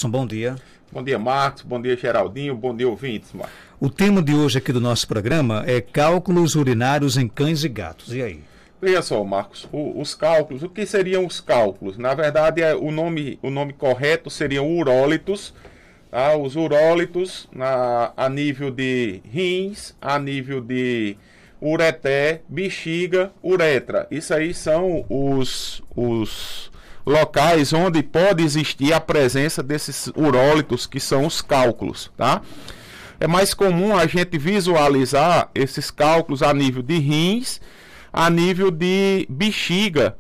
Jefferson, bom dia. Bom dia, Marcos. Bom dia, Geraldinho. Bom dia, ouvintes, Marcos. O tema de hoje aqui do nosso programa é cálculos urinários em cães e gatos. E aí? Veja só, Marcos, os cálculos, o que seriam os cálculos? Na verdade, o nome correto seriam urólitos, tá? Os urólitos a nível de rins, a nível de ureter, bexiga, uretra. Isso aí são os locais onde pode existir a presença desses urólitos, que são os cálculos, tá? É mais comum a gente visualizar esses cálculos a nível de rins, a nível de bexiga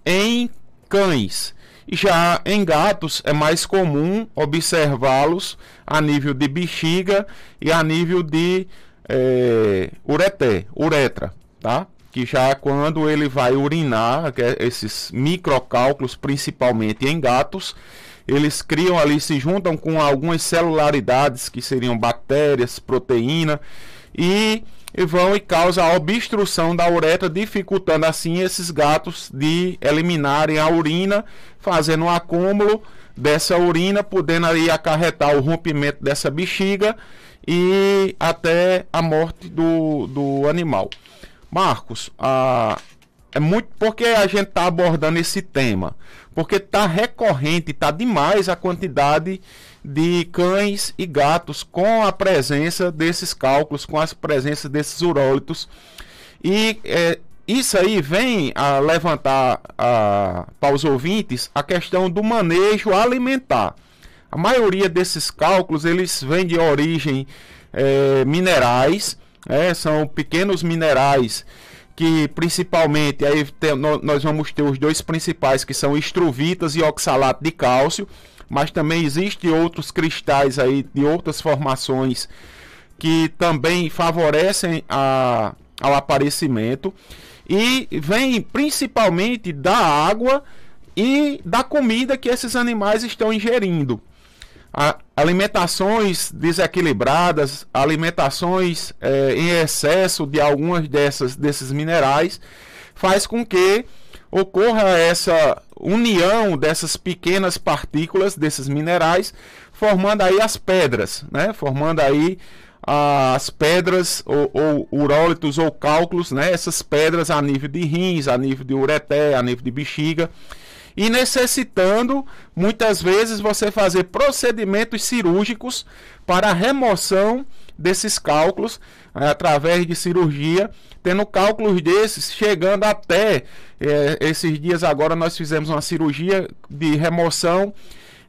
em cães. E já em gatos é mais comum observá-los a nível de bexiga e a nível de uretra, tá? Que já quando ele vai urinar, esses microcálculos, principalmente em gatos, eles criam ali, se juntam com algumas celularidades que seriam bactérias, proteína, e vão e causam a obstrução da uretra, dificultando assim esses gatos de eliminarem a urina, fazendo um acúmulo dessa urina, podendo aí acarretar o rompimento dessa bexiga e até a morte do animal. Marcos, é muito porque a gente está abordando esse tema, porque está recorrente, está demais a quantidade de cães e gatos com a presença desses cálculos, com a presença desses urólitos, e isso aí vem a levantar para os ouvintes a questão do manejo alimentar. A maioria desses cálculos eles vêm de origem minerais, são pequenos minerais que principalmente aí nós vamos ter os dois principais, que são estruvitas e oxalato de cálcio, mas também existem outros cristais aí de outras formações que também favorecem ao aparecimento, e vem principalmente da água e da comida que esses animais estão ingerindo. Alimentações desequilibradas, alimentações em excesso de algumas desses minerais, faz com que ocorra essa união dessas pequenas partículas desses minerais, formando aí as pedras, né? Formando aí as pedras ou urólitos ou cálculos, né? Essas pedras a nível de rins, a nível de ureter, a nível de bexiga, e necessitando muitas vezes você fazer procedimentos cirúrgicos para a remoção desses cálculos através de cirurgia, tendo cálculos desses chegando até esses dias. Agora nós fizemos uma cirurgia de remoção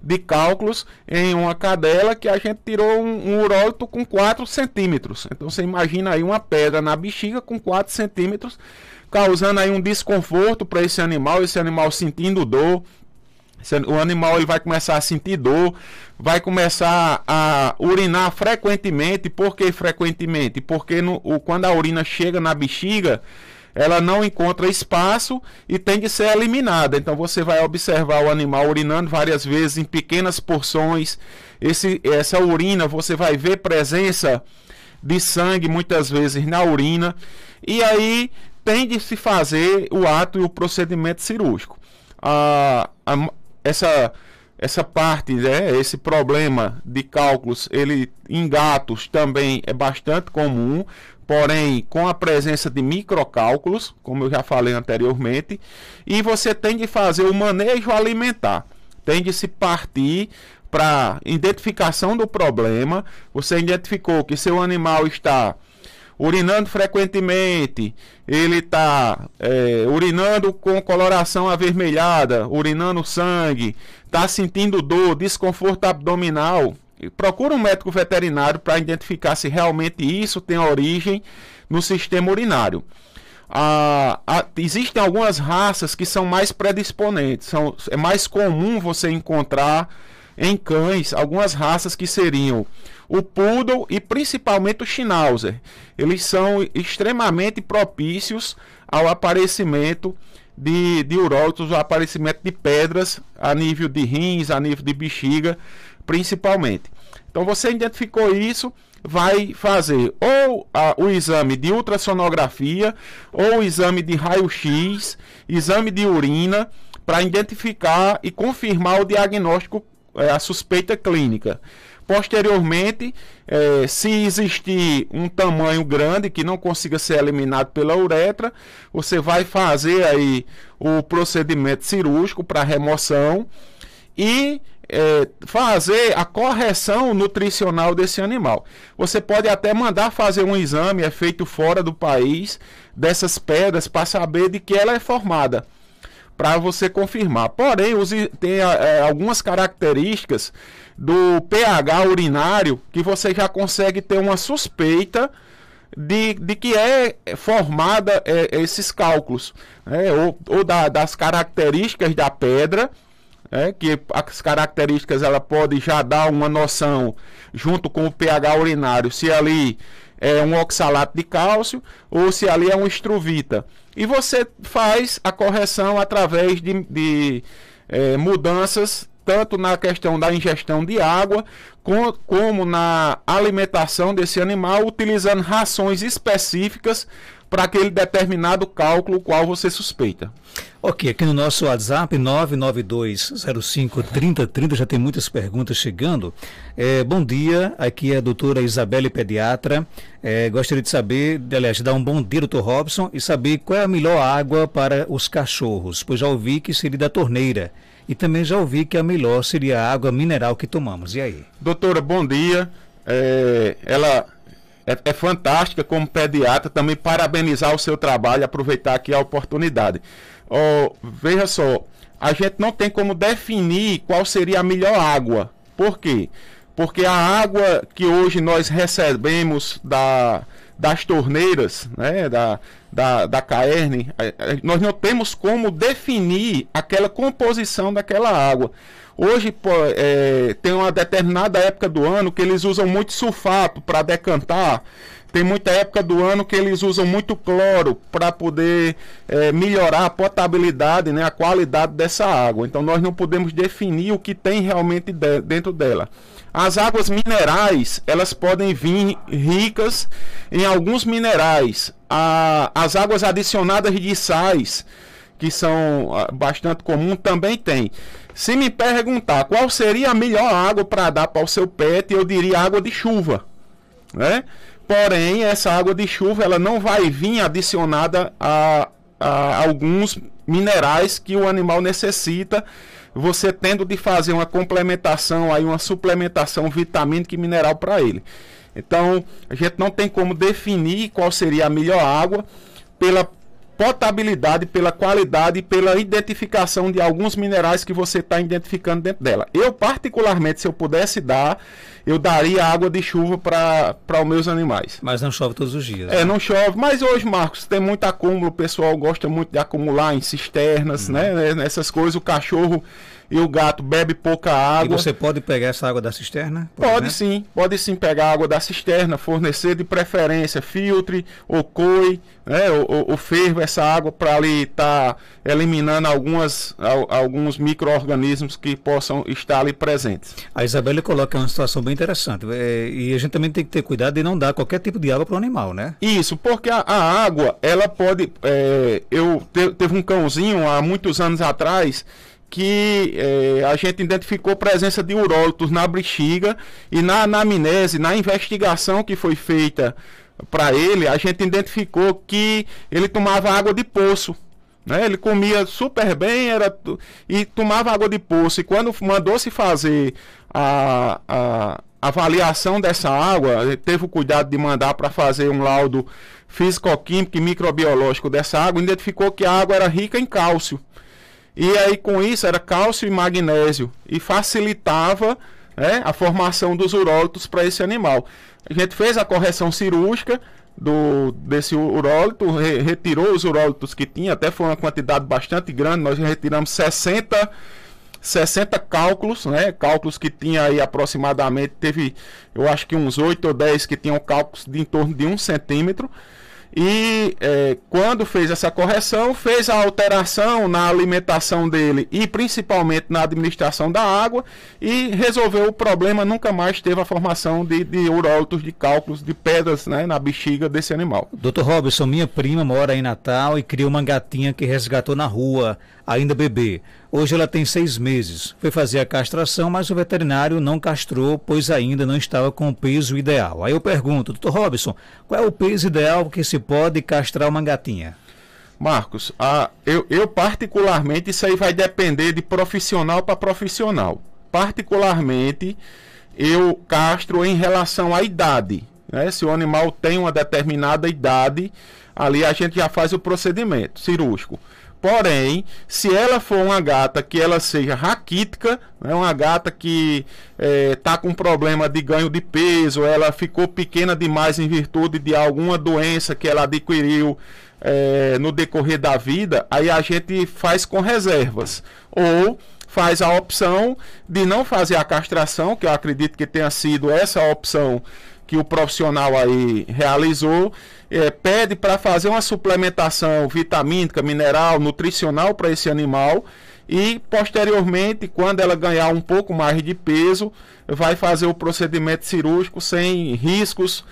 de cálculos em uma cadela que a gente tirou um urólito com 4 centímetros. Então você imagina aí uma pedra na bexiga com 4 centímetros, causando aí um desconforto para esse animal sentindo dor. O animal ele vai começar a sentir dor, vai começar a urinar frequentemente. Por que frequentemente? Porque quando a urina chega na bexiga, ela não encontra espaço e tem de ser eliminada. Então você vai observar o animal urinando várias vezes em pequenas porções. Essa urina, você vai ver presença de sangue muitas vezes na urina, e aí tem de se fazer o ato e o procedimento cirúrgico. Essa parte, né, esse problema de cálculos, ele em gatos também é bastante comum, porém com a presença de microcálculos, como eu já falei anteriormente, e você tem de fazer o manejo alimentar, tem de se partir para identificação do problema. Você identificou que seu animal está urinando frequentemente, ele está urinando com coloração avermelhada, urinando sangue, está sentindo dor, desconforto abdominal, procura um médico veterinário para identificar se realmente isso tem origem no sistema urinário. Existem algumas raças que são mais predisponentes, é mais comum você encontrar em cães algumas raças que seriam o Poodle e principalmente o Schnauzer. Eles são extremamente propícios ao aparecimento de urólitos, ao aparecimento de pedras a nível de rins, a nível de bexiga, principalmente. Então você identificou isso, vai fazer ou o exame de ultrassonografia ou o exame de raio-x, exame de urina, para identificar e confirmar o diagnóstico a suspeita clínica. Posteriormente, se existir um tamanho grande que não consiga ser eliminado pela uretra, você vai fazer aí o procedimento cirúrgico para remoção e fazer a correção nutricional desse animal. Você pode até mandar fazer um exame, é feito fora do país, dessas pedras para saber de que ela é formada, para você confirmar. Porém, tem algumas características do pH urinário que você já consegue ter uma suspeita de que é formada esses cálculos, ou das características da pedra, que as características ela pode já dar uma noção junto com o pH urinário, se ali é um oxalato de cálcio ou se ali é um estruvita. E você faz a correção através de mudanças tanto na questão da ingestão de água, como na alimentação desse animal, utilizando rações específicas para aquele determinado cálculo qual você suspeita. Ok, aqui no nosso WhatsApp 992053030 já tem muitas perguntas chegando. Bom dia, aqui é a doutora Isabelle, pediatra. Gostaria de saber, aliás, dar um bom dia, doutor Robson, e saber qual é a melhor água para os cachorros, pois já ouvi que seria da torneira. E também já ouvi que a melhor seria a água mineral que tomamos. E aí? Doutora, bom dia. Ela é fantástica como pediatra. Também parabenizar o seu trabalho, aproveitar aqui a oportunidade. Veja só, a gente não tem como definir qual seria a melhor água. Por quê? Porque a água que hoje nós recebemos das torneiras, né, da Caerne, nós não temos como definir aquela composição daquela água. Hoje tem uma determinada época do ano que eles usam muito sulfato para decantar. Tem muita época do ano que eles usam muito cloro para poder melhorar a potabilidade, né, a qualidade dessa água. Então nós não podemos definir o que tem realmente dentro dela. As águas minerais, elas podem vir ricas em alguns minerais. As águas adicionadas de sais, que são bastante comuns, também tem. Se me perguntar qual seria a melhor água para dar para o seu pet, eu diria água de chuva, né? Porém, essa água de chuva ela não vai vir adicionada a alguns minerais que o animal necessita, você tendo de fazer uma complementação, aí uma suplementação vitamínica e mineral para ele. Então, a gente não tem como definir qual seria a melhor água pela potabilidade, pela qualidade e pela identificação de alguns minerais que você está identificando dentro dela. Eu, particularmente, se eu pudesse dar, eu daria água de chuva para os meus animais. Mas não chove todos os dias. Né? Não chove. Mas hoje, Marcos, tem muito acúmulo. O pessoal gosta muito de acumular em cisternas, né? Nessas coisas. O cachorro e o gato bebe pouca água. E você pode pegar essa água da cisterna? Pode sim pegar água da cisterna, fornecer de preferência filtre ou coe, né, ou ferva essa água para ali estar eliminando alguns micro-organismos que possam estar ali presentes. A Isabelle coloca uma situação bem interessante, e a gente também tem que ter cuidado de não dar qualquer tipo de água para o animal, né? Isso, porque a água, ela pode... teve um cãozinho há muitos anos atrás que a gente identificou presença de urólitos na bexiga, e na anamnese, na investigação que foi feita para ele, a gente identificou que ele tomava água de poço, né? Ele comia super bem e tomava água de poço, e quando mandou-se fazer a avaliação dessa água, ele teve o cuidado de mandar para fazer um laudo físico-químico e microbiológico dessa água, identificou que a água era rica em cálcio. E aí, com isso, era cálcio e magnésio. E facilitava, né, a formação dos urólitos para esse animal. A gente fez a correção cirúrgica desse urólito, retirou os urólitos que tinha, até foi uma quantidade bastante grande. Nós retiramos 60 cálculos, né? Cálculos que tinha aí aproximadamente, teve, eu acho que uns 8 ou 10 que tinham cálculos de em torno de 1 centímetro. E quando fez essa correção, fez a alteração na alimentação dele e principalmente na administração da água, e resolveu o problema. Nunca mais teve a formação de urólitos, de cálculos, de pedras, né, na bexiga desse animal. Dr. Robson, minha prima mora em Natal e criou uma gatinha que resgatou na rua, ainda bebê. Hoje ela tem 6 meses. Foi fazer a castração, mas o veterinário não castrou, pois ainda não estava com o peso ideal. Aí eu pergunto, doutor Robson, qual é o peso ideal que se pode castrar uma gatinha? Marcos, eu particularmente, isso aí vai depender de profissional para profissional. Particularmente, eu castro em relação à idade, né? Se o animal tem uma determinada idade, ali a gente já faz o procedimento cirúrgico. Porém, se ela for uma gata que ela seja raquítica, né, uma gata que está com problema de ganho de peso, ela ficou pequena demais em virtude de alguma doença que ela adquiriu no decorrer da vida, aí a gente faz com reservas. Ou faz a opção de não fazer a castração, que eu acredito que tenha sido essa a opção que o profissional aí realizou, pede para fazer uma suplementação vitamínica, mineral, nutricional para esse animal e posteriormente, quando ela ganhar um pouco mais de peso, vai fazer o procedimento cirúrgico sem riscos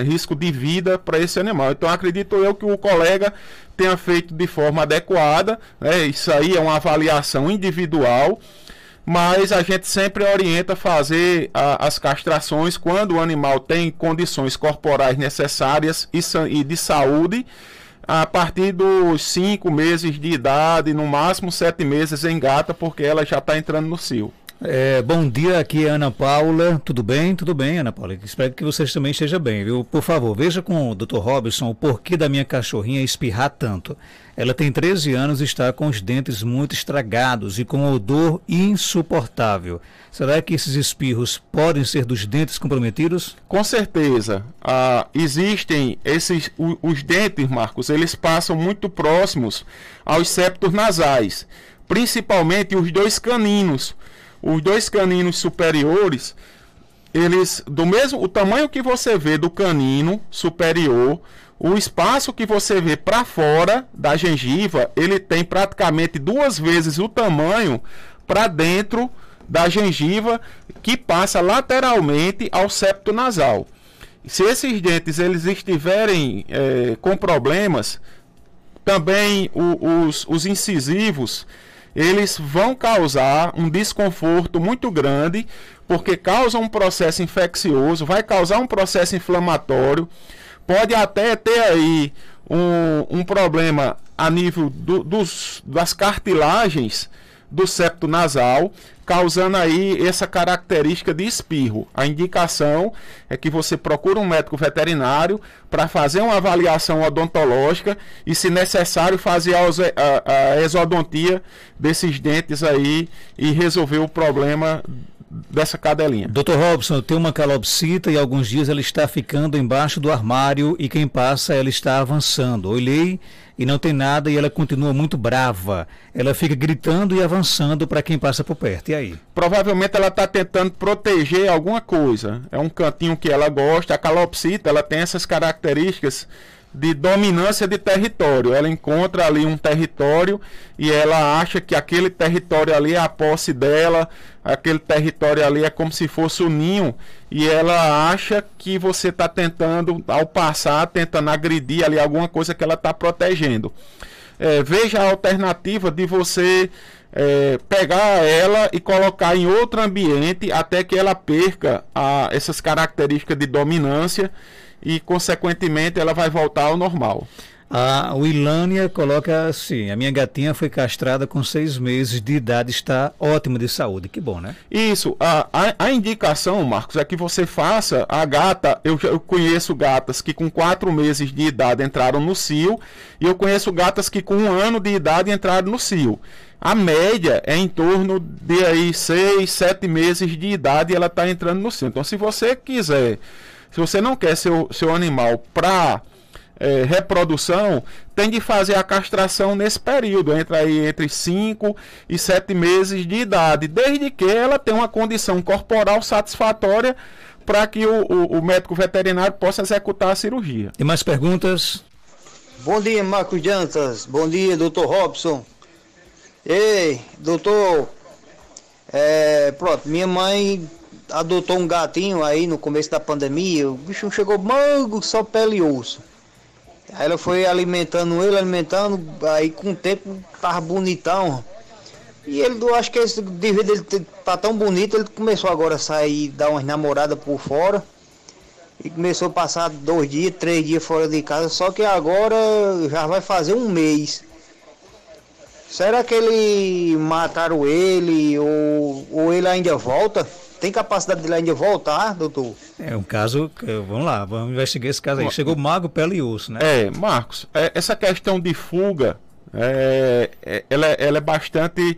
risco de vida para esse animal. Então acredito eu que o colega tenha feito de forma adequada, né? Isso aí é uma avaliação individual, mas a gente sempre orienta a fazer as castrações quando o animal tem condições corporais necessárias e de saúde, a partir dos 5 meses de idade, no máximo 7 meses em gata, porque ela já está entrando no cio. Bom dia, aqui é Ana Paula. Tudo bem? Tudo bem, Ana Paula. Espero que vocês também estejam bem, viu? Por favor, veja com o Dr. Robson o porquê da minha cachorrinha espirrar tanto. Ela tem 13 anos e está com os dentes muito estragados e com odor insuportável. Será que esses espirros podem ser dos dentes comprometidos? Com certeza. Existem os dentes, Marcos, eles passam muito próximos aos septos nasais, principalmente os 2 caninos. Os 2 caninos superiores, eles, o tamanho que você vê do canino superior, o espaço que você vê para fora da gengiva, ele tem praticamente 2 vezes o tamanho para dentro da gengiva, que passa lateralmente ao septo nasal. Se esses dentes eles estiverem com problemas, também os incisivos, eles vão causar um desconforto muito grande, porque causa um processo infeccioso, vai causar um processo inflamatório, pode até ter aí um problema a nível das cartilagens do septo nasal, causando aí essa característica de espirro. A indicação é que você procure um médico veterinário para fazer uma avaliação odontológica e, se necessário, fazer a exodontia desses dentes aí e resolver o problema dessa cadelinha. Dr. Robson, eu tenho uma calopsita e alguns dias ela está ficando embaixo do armário e quem passa ela está avançando. Olhei e não tem nada e ela continua muito brava. Ela fica gritando e avançando para quem passa por perto. E aí? Provavelmente ela está tentando proteger alguma coisa. É um cantinho que ela gosta. A calopsita, ela tem essas características de dominância de território. Ela encontra ali um território e ela acha que aquele território ali é a posse dela, aquele território ali é como se fosse o ninho, e ela acha que você está tentando, ao passar, tentando agredir ali alguma coisa que ela está protegendo. Veja a alternativa de você pegar ela e colocar em outro ambiente até que ela perca essas características de dominância e, consequentemente, ela vai voltar ao normal. A Wilânia coloca assim: a minha gatinha foi castrada com 6 meses de idade, está ótima de saúde. Que bom, né? Isso. A indicação, Marcos, é que você faça a gata. Eu conheço gatas que com 4 meses de idade entraram no cio, e eu conheço gatas que com 1 ano de idade entraram no cio. A média é em torno de aí 6, 7 meses de idade e ela está entrando no cio. Então, se você quiser, se você não quer seu animal para reprodução, tem de fazer a castração nesse período, entre 5 e 7 meses de idade, desde que ela tenha uma condição corporal satisfatória para que o médico veterinário possa executar a cirurgia. Tem mais perguntas? Bom dia, Marcos Jantas. Bom dia, doutor Robson. Ei, doutor, pronto, minha mãe adotou um gatinho aí no começo da pandemia. O bicho chegou mango, só pele e osso. Aí ela foi alimentando ele, aí com o tempo tava bonitão. E ele, eu acho que devido ele tá tão bonito, ele começou agora a sair, dar umas namoradas por fora. E começou a passar 2 dias, 3 dias fora de casa, só que agora já vai fazer um mês. Será que ele mataram ele ou ele ainda volta? Tem capacidade de ele ainda voltar, doutor? É um caso, vamos lá, vamos investigar esse caso aí. Chegou mago, pele e osso, né? Marcos, essa questão de fuga, ela é bastante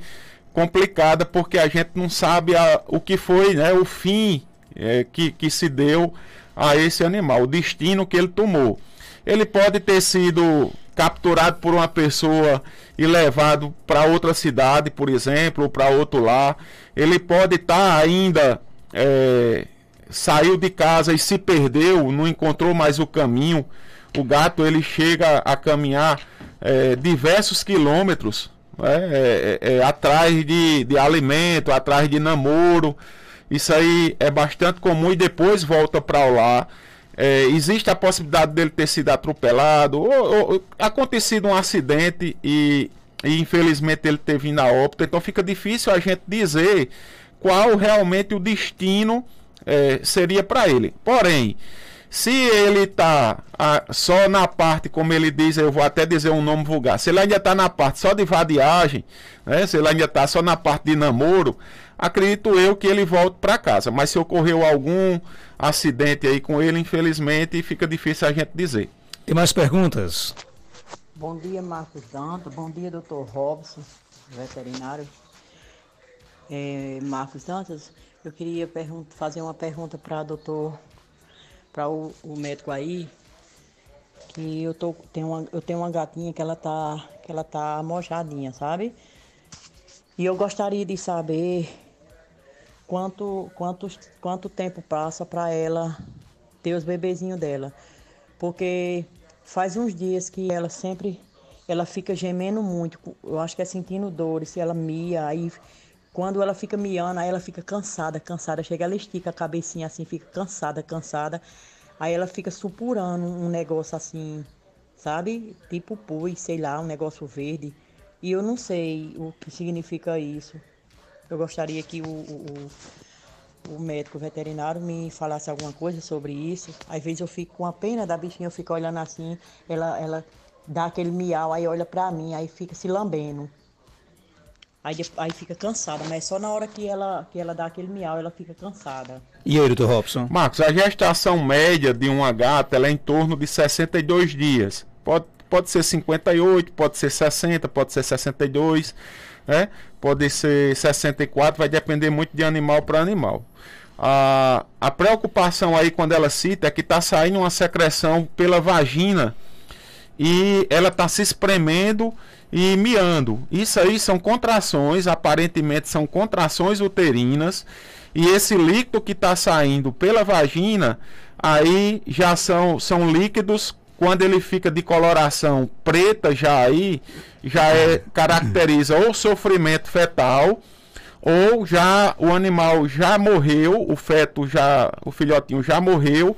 complicada, porque a gente não sabe o que foi, né, o fim que se deu a esse animal, o destino que ele tomou. Ele pode ter sido capturado por uma pessoa e levado para outra cidade, por exemplo, ou para outro lar. Ele pode estar ainda saiu de casa e se perdeu, não encontrou mais o caminho. O gato, ele chega a caminhar diversos quilômetros atrás de alimento, atrás de namoro. Isso aí é bastante comum e depois volta para o lar. Existe a possibilidade dele ter sido atropelado ou acontecido um acidente e infelizmente ele ter vindo a óbito. Então fica difícil a gente dizer qual realmente o destino seria para ele. Porém, se ele está só na parte, como ele diz, eu vou até dizer um nome vulgar, se ele ainda está na parte só de vadiagem, né, se ele ainda está só na parte de namoro, acredito eu que ele volte para casa. Mas se ocorreu algum acidente aí com ele, infelizmente, fica difícil a gente dizer. Tem mais perguntas? Bom dia, Marcos Dantas. Bom dia, Dr. Robson, veterinário. Marcos Dantas, eu queria fazer uma pergunta para o médico aí, que eu tenho uma gatinha que ela tá mojadinha, sabe? E eu gostaria de saber quanto tempo passa para ela ter os bebezinhos dela. Porque faz uns dias que ela fica gemendo muito. Eu acho que é sentindo dores, se ela mia, aí quando ela fica miando, aí ela fica cansada. Chega, ela estica a cabecinha assim, fica cansada. Aí ela fica supurando um negócio assim, sabe? Tipo pus, sei lá, um negócio verde. E eu não sei o que significa isso. Eu gostaria que o médico veterinário me falasse alguma coisa sobre isso. Às vezes eu fico com a pena da bichinha, eu fico olhando assim, ela dá aquele miau, aí olha pra mim, aí fica se lambendo. Aí fica cansada, mas só na hora que ela dá aquele miau, ela fica cansada. E aí, doutor Robson? Marcos, a gestação média de uma gata ela é em torno de 62 dias. Pode ser 58, pode ser 60, pode ser 62, né? Pode ser 64, vai depender muito de animal para animal. A preocupação aí quando ela cita é que está saindo uma secreção pela vagina e ela está se espremendo e miando. Isso aí são contrações, aparentemente são contrações uterinas, e esse líquido que está saindo pela vagina aí já são líquidos. Quando ele fica de coloração preta, caracteriza ou sofrimento fetal, ou já o animal já morreu, o filhotinho já morreu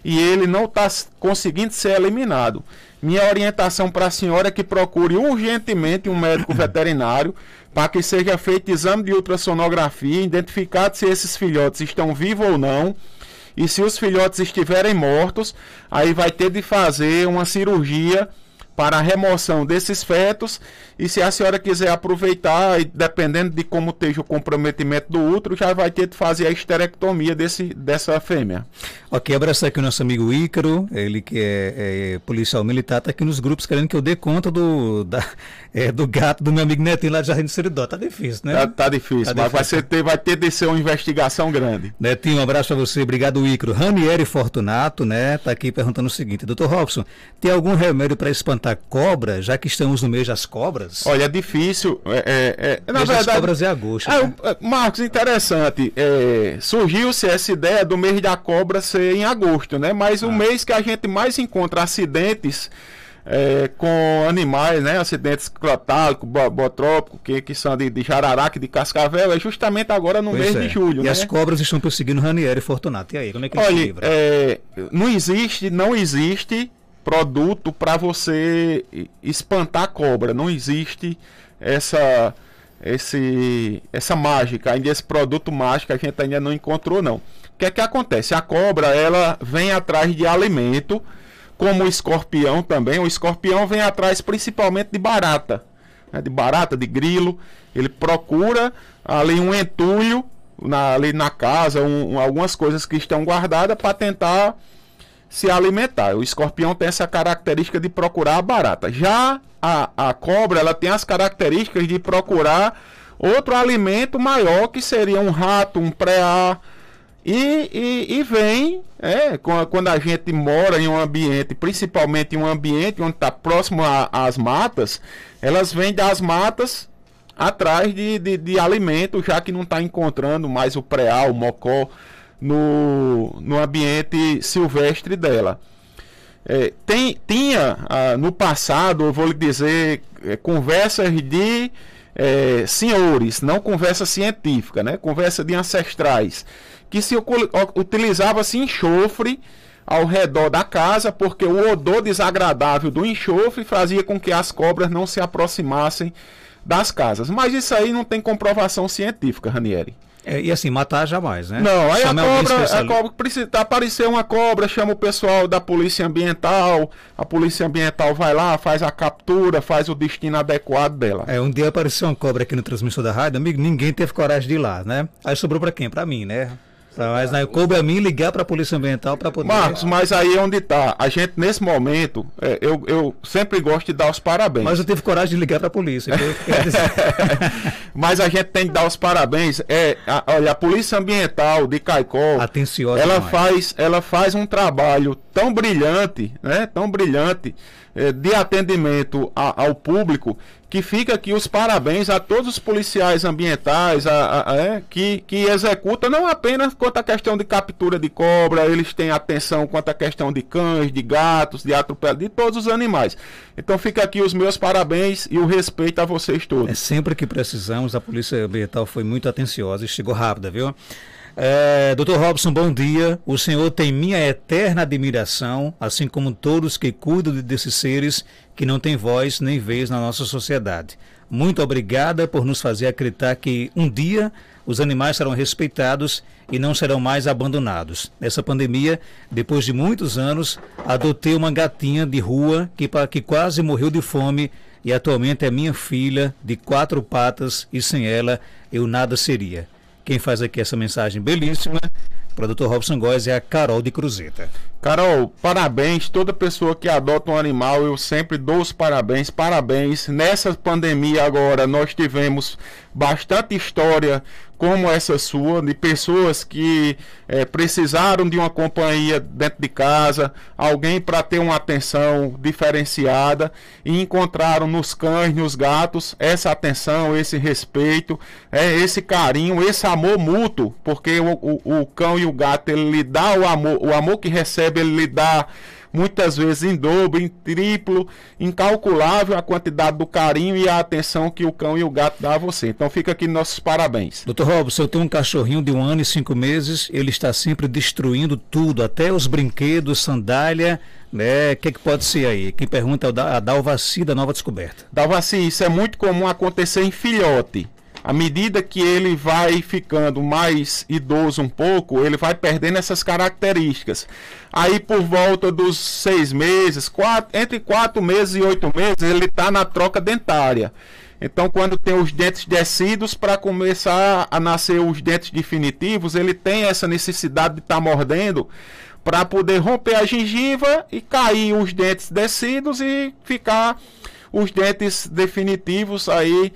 e ele não está conseguindo ser eliminado. Minha orientação para a senhora é que procure urgentemente um médico veterinário para que seja feito exame de ultrassonografia, identificado se esses filhotes estão vivos ou não. E se os filhotes estiverem mortos, aí vai ter de fazer uma cirurgia para a remoção desses fetos. E se a senhora quiser aproveitar, e dependendo de como esteja o comprometimento do útero, já vai ter de fazer a esterectomia dessa fêmea. Ok, abraço aqui o nosso amigo Ícaro, ele que é policial militar, está aqui nos grupos querendo que eu dê conta do gato do meu amigo Netinho lá de Jardim do Seridó. Tá difícil, né? Tá difícil, mas vai ter de ser uma investigação grande. Netinho, um abraço para você, obrigado Ícaro. Ranieri Fortunato, né, tá aqui perguntando o seguinte: Dr. Robson, tem algum remédio para espantar cobra, já que estamos no mês das cobras? Olha, é difícil. Na verdade, das cobras é agosto. Né? Marcos, interessante. Surgiu-se essa ideia do mês da cobra ser em agosto, né? Mas o mês que a gente mais encontra acidentes com animais, né? Acidentes crotálicos, botrópicos, que são de jararaca, de cascavel, é justamente agora no mês de julho. E né? As cobras estão perseguindo Ranieri Fortunato. E aí, como é que ele se livra? Não existe produto para você espantar a cobra. Não existe essa mágica, ainda esse produto mágico a gente ainda não encontrou, não. O que é que acontece? A cobra, ela vem atrás de alimento, como o escorpião também. O escorpião vem atrás principalmente de barata, né? De barata, de grilo. Ele procura ali um entulho ali na casa, algumas coisas que estão guardadas para tentar se alimentar. O escorpião tem essa característica de procurar a barata. Já a cobra, ela tem as características de procurar outro alimento maior, que seria um rato, um preá. E vem, quando a gente mora em um ambiente, principalmente em um ambiente onde está próximo às matas, elas vêm das matas atrás de alimento, já que não está encontrando mais o preá, o mocó, no ambiente silvestre dela. Tinha no passado, eu vou lhe dizer, conversas de senhores, não conversa científica, né? Conversa de ancestrais, que se utilizava-se enxofre ao redor da casa, porque o odor desagradável do enxofre fazia com que as cobras não se aproximassem das casas. Mas isso aí não tem comprovação científica, Ranieri. E assim, matar jamais, né? Não, aí a cobra precisa aparecer uma cobra, chama o pessoal da polícia ambiental, a polícia ambiental vai lá, faz a captura, faz o destino adequado dela. Um dia apareceu uma cobra aqui no transmissor da rádio, amigo, ninguém teve coragem de ir lá, né? Aí sobrou pra quem? Pra mim, né? Mas coube a mim ligar para a Polícia Ambiental para poder... Marcos, mas aí é onde está. A gente, nesse momento, eu sempre gosto de dar os parabéns. Mas eu tive coragem de ligar para a polícia. Mas a gente tem que dar os parabéns. Olha, a Polícia Ambiental de Caicó, atenciosa, ela faz um trabalho tão brilhante, né? Tão brilhante, de atendimento ao público, que fica aqui os parabéns a todos os policiais ambientais que executam não apenas quanto à questão de captura de cobra, eles têm atenção quanto à questão de cães, de gatos, de atropelo, de todos os animais. Então fica aqui os meus parabéns e o respeito a vocês todos. Sempre que precisamos, a Polícia Ambiental foi muito atenciosa e chegou rápida, viu? Dr. Robson, bom dia. O senhor tem minha eterna admiração, assim como todos que cuidam desses seres que não têm voz nem vez na nossa sociedade. Muito obrigada por nos fazer acreditar que um dia os animais serão respeitados e não serão mais abandonados. Nessa pandemia, depois de muitos anos, adotei uma gatinha de rua que quase morreu de fome e atualmente é minha filha de 4 patas e sem ela eu nada seria. Quem faz aqui essa mensagem belíssima para o Dr. Robson Góes é a Carol de Cruzeta. Carol, parabéns. Toda pessoa que adota um animal, eu sempre dou os parabéns. Parabéns. Nessa pandemia agora, nós tivemos bastante história como essa sua, de pessoas que precisaram de uma companhia dentro de casa, alguém para ter uma atenção diferenciada, e encontraram nos cães, nos gatos, essa atenção, esse respeito, esse carinho, esse amor mútuo, porque o cão e o gato, ele lhe dá o amor que recebe, ele lhe dá muitas vezes em dobro, em triplo, incalculável a quantidade do carinho e a atenção que o cão e o gato dão a você. Então fica aqui nossos parabéns. Dr. Robson, eu tenho um cachorrinho de 1 ano e 5 meses, ele está sempre destruindo tudo, até os brinquedos, sandália, né? O que pode ser aí? Quem pergunta é a Dalvaci da Nova Descoberta. Dalvaci, isso é muito comum acontecer em filhote. À medida que ele vai ficando mais idoso um pouco, ele vai perdendo essas características. Aí por volta dos 6 meses, entre 4 meses e 8 meses, ele está na troca dentária. Então quando tem os dentes descidos, para começar a nascer os dentes definitivos, ele tem essa necessidade de estar mordendo para poder romper a gengiva e cair os dentes descidos e ficar os dentes definitivos aí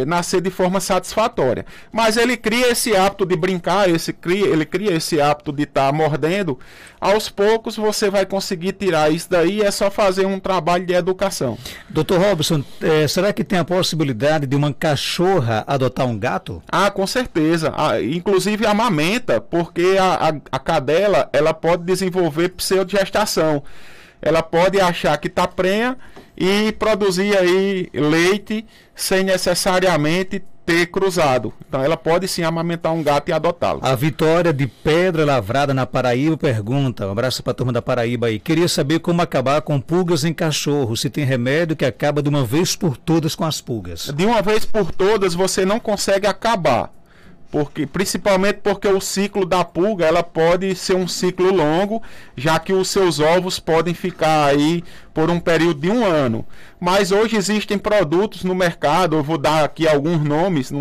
nascer de forma satisfatória. Mas ele cria esse hábito de brincar, ele cria esse hábito de estar mordendo. Aos poucos você vai conseguir tirar isso daí, é só fazer um trabalho de educação. Dr. Robson, será que tem a possibilidade de uma cachorra adotar um gato? Ah, com certeza. Inclusive amamenta, porque a cadela, ela pode desenvolver pseudogestação. Ela pode achar que está prenha e produzir aí leite sem necessariamente ter cruzado. Então ela pode sim amamentar um gato e adotá-lo. A Vitória de Pedra Lavrada, na Paraíba, pergunta, um abraço para a turma da Paraíba aí, queria saber como acabar com pulgas em cachorro, se tem remédio que acaba de uma vez por todas com as pulgas. De uma vez por todas você não consegue acabar, principalmente porque o ciclo da pulga ela pode ser um ciclo longo, já que os seus ovos podem ficar aí por um período de 1 ano. Mas hoje existem produtos no mercado, eu vou dar aqui alguns nomes,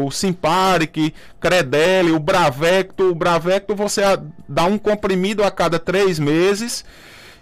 o Simparic, Credelio, o Bravecto. O Bravecto você dá um comprimido a cada 3 meses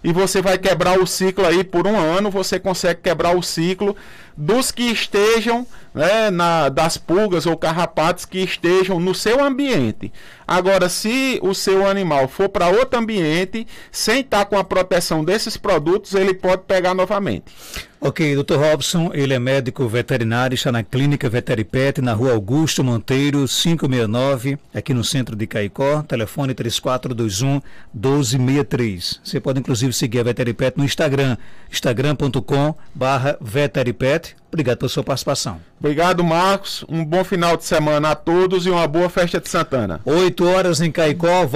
e você vai quebrar o ciclo aí por 1 ano, você consegue quebrar o ciclo dos que estejam, né, das pulgas ou carrapatos que estejam no seu ambiente. Agora, se o seu animal for para outro ambiente, sem estar com a proteção desses produtos, ele pode pegar novamente. Ok, Dr. Robson, ele é médico veterinário, está na clínica Veteripet, na rua Augusto Monteiro, 569, aqui no centro de Caicó, telefone 3421-1263. Você pode inclusive seguir a Veteripet no Instagram, instagram.com/veteripet. Obrigado pela sua participação. Obrigado, Marcos. Um bom final de semana a todos e uma boa festa de Santana. 8 horas em Caicó.